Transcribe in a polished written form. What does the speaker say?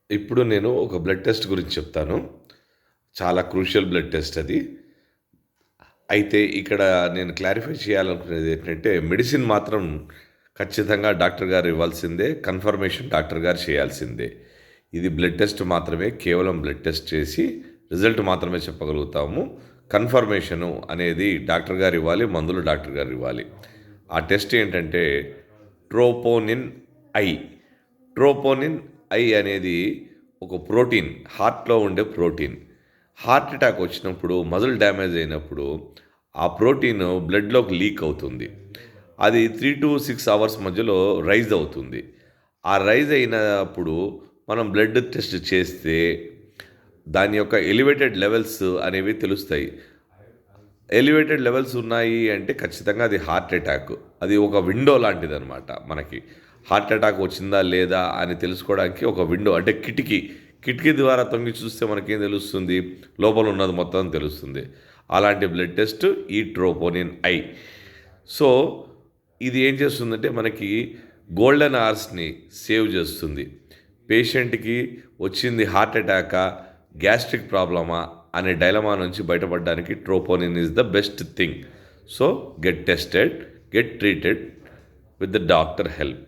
ఇప్పుడు నేను ఒక బ్లడ్ టెస్ట్ గురించి చెప్తాను. చాలా క్రూషియల్ బ్లడ్ టెస్ట్ అది. అయితే ఇక్కడ నేను క్లారిఫై చేయాలనుకునేది ఏంటంటే, మెడిసిన్ మాత్రం ఖచ్చితంగా డాక్టర్ గారు ఇవ్వాల్సిందే. కన్ఫర్మేషన్ డాక్టర్ గారు చేయాల్సిందే. ఇది బ్లడ్ టెస్ట్ మాత్రమే. కేవలం బ్లడ్ టెస్ట్ చేసి రిజల్ట్ మాత్రమే చెప్పగలుగుతాము. కన్ఫర్మేషను అనేది డాక్టర్ గారు ఇవ్వాలి. మందులు డాక్టర్ గారు ఇవ్వాలి. ఆ టెస్ట్ ఏంటంటే ట్రోపోనిన్ ఐ. ట్రోపోనిన్ ఐ అనేది ఒక ప్రోటీన్. హార్ట్‌లో ఉండే ప్రోటీన్. హార్ట్ అటాక్ వచ్చినప్పుడు, మజిల్ డ్యామేజ్ అయినప్పుడు ఆ ప్రోటీన్ బ్లడ్‌లోకి లీక్ అవుతుంది. అది 3-6 అవర్స్ మధ్యలో రైజ్ అవుతుంది. ఆ రైజ్ అయినప్పుడు మనం బ్లడ్ టెస్ట్ చేస్తే దాని యొక్క ఎలివేటెడ్ లెవెల్స్ అనేవి తెలుస్తాయి. ఎలివేటెడ్ లెవెల్స్ ఉన్నాయి అంటే ఖచ్చితంగా అది హార్ట్ అటాక్. అది ఒక విండో లాంటిదనమాట మనకి. హార్ట్ అటాక్ వచ్చిందా లేదా అని తెలుసుకోవడానికి ఒక విండో అంటే కిటికీ. కిటికీ ద్వారా తొంగి చూస్తే మనకేం తెలుస్తుంది? లోపల ఉన్నది మొత్తం తెలుస్తుంది. అలాంటి బ్లడ్ టెస్ట్ ఈ ట్రోపోనిన్ ఐ. సో, ఇది ఏం చేస్తుందంటే మనకి గోల్డెన్ అవర్స్‌ని సేవ్ చేస్తుంది. పేషెంట్‌కి వచ్చింది హార్ట్ అటాకా? గ్యాస్ట్రిక్ ప్రాబ్లమా? అనే డైలమా నుంచి బయటపడడానికి troponin is the best thing. So, get tested, get treated with the doctor help.